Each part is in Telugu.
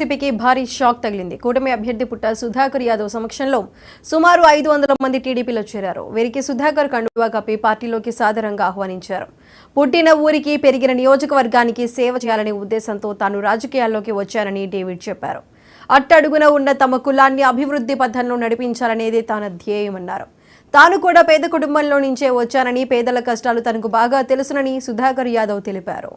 వైసీపీకి భారీ షాక్ తగిలింది. కూటమి అభ్యర్థి పుట్ట సుధాకర్ యాదవ్ సమక్షంలో సుమారు 500 మంది టీడీపీలో చేరారు. వీరికి సుధాకర్ కండువా కప్పి పార్టీలోకి సాదరంగా ఆహ్వానించారు. పుట్టిన ఊరికి, పెరిగిన నియోజకవర్గానికి సేవ చేయాలనే ఉద్దేశంతో తాను రాజకీయాల్లోకి వచ్చానని డేవిడ్ చెప్పారు. అట్టడుగున ఉన్న తమ కులాన్ని అభివృద్ధి పథంలో నడిపించాలనేదే తన ధ్యేయమన్నారు. తాను కూడా పేద కుటుంబంలో నుంచే వచ్చానని, పేదల కష్టాలు తనకు బాగా తెలుసునని సుధాకర్ యాదవ్ తెలిపారు.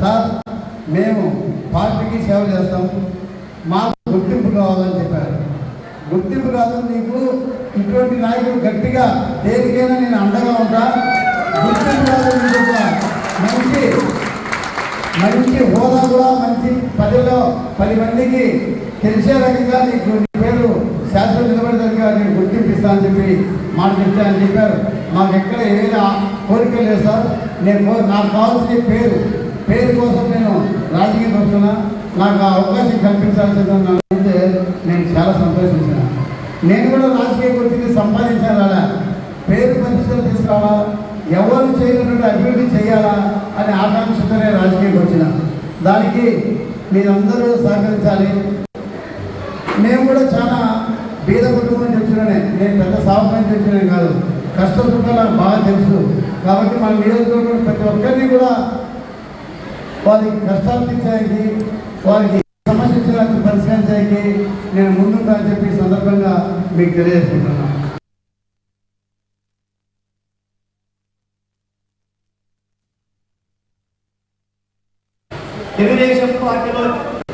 సార్, మేము పార్టీకి సేవ చేస్తాం, మాకు గుర్తింపు కావాలని చెప్పారు. గుర్తింపు కాదు, నీకు ఇటువంటి నాయకులు గట్టిగా దేనికైనా నేను అండగా ఉంటా. గుర్తింపు కాదు, నీకు మంచి హోదా కూడా, మంచి 10 మందికి తెలిసే రకంగా నీకు పేరు శాస్త్రం నిలబడేదాకా నేను గుర్తింపు ఇస్తానని చెప్పి మాట చెప్తానని చెప్పారు. మాకు ఎక్కడ ఏదైనా కోరిక లేదు సార్. నాకు కావాల్సిన పేరు కోసం నేను రాజకీయం వస్తున్నా. నాకు ఆ అవకాశం కల్పించాల్సిందని అంటే నేను చాలా సంతోషించిన. నేను కూడా రాజకీయ గుర్తిని సంపాదించాను. అలా పేరు ప్రతిష్టలు తీసుకురావాలా, ఎవరు చేయనటువంటి అభివృద్ధి చేయాలా అనే ఆకాంక్షతోనే రాజకీయానికి వచ్చిన. దానికి మీరందరూ సహకరించాలి. మేము కూడా చాలా పేద కుటుంబం నుంచి వచ్చినానే, నేను పెద్ద సాగుపై నుంచి వచ్చినాను కాదు. కష్ట సుఖాలు నాకు బాగా తెలుసు. కాబట్టి మన నియోజకవర్గం ప్రతి ఒక్కరిని కూడా వారికి కష్టాలు తీర్చడానికి, వారికి సమస్య ఇచ్చినట్టు పరిష్కరించడానికి నేను ముందుంటానని చెప్పి సందర్భంగా మీకు తెలియజేసుకుంటున్నాను. తెలుగుదేశం పార్టీలో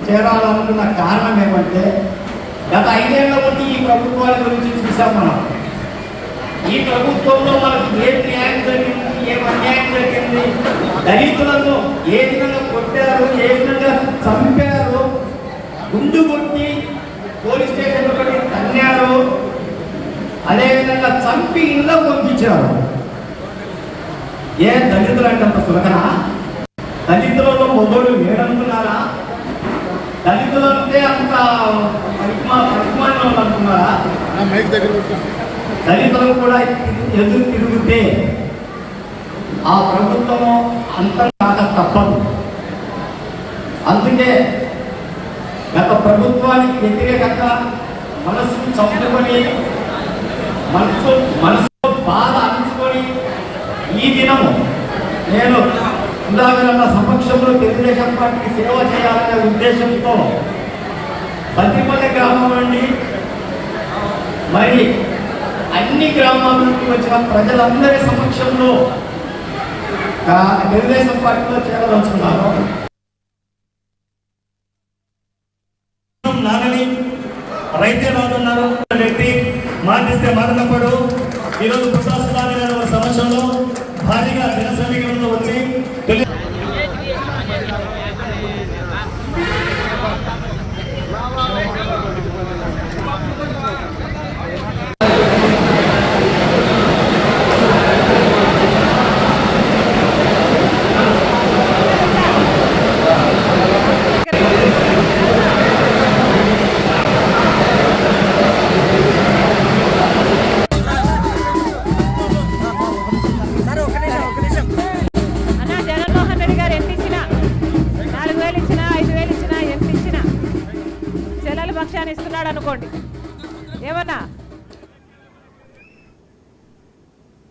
చేరాలనుకున్న కారణం ఏమంటే, గత 5 ఏళ్ల బట్టి ఈ ప్రభుత్వాల గురించి చూసాం మనం. ఈ ప్రభుత్వంలో మనకు ఏం న్యాయం జరిగింది, ఏం అన్యాయం జరిగింది, దళితులను ఏ విధంగా కొట్టారు, ఏ విధంగా చంపారు, గుండు కొట్టి పోలీస్ స్టేషన్లో పెట్టి తన్నారు, అదేవిధంగా చంపి ఇళ్ళ పంపించారు. ఏ దళితులు అంటే అంత సులకనా? దళితులలో మొదలు వేడనుకున్నారా? దళితులంటే అంత పరిమాణం అనుకున్నారా? దళితులకు కూడా ఎదురు తిరుగుతే ఆ ప్రభుత్వము అంతం కాక తప్పదు. అందుకే గత ప్రభుత్వానికి వ్యతిరేకంగా మనసు చంపుకొని, మనసు బాధ అనిచుకొని ఈ దినము నేను సుధాకర్ సమక్షంలో తెలుగుదేశం పార్టీకి సేవ చేయాలనే ఉద్దేశంతో బద్రిపల్లి గ్రామం నుండి మరి అన్ని గ్రామాల నుండి వచ్చిన ప్రజలందరి సమక్షంలో తెలుగుదేశం పార్టీలో చేరదలుచుకున్నారు. నానని రైతే రాదున్నారు వ్యక్తి మాటిస్తే మారినప్పుడు ఈరోజు ప్రసాద్ గారి సమక్షంలో భారీగా జన సమీకరణలో వచ్చి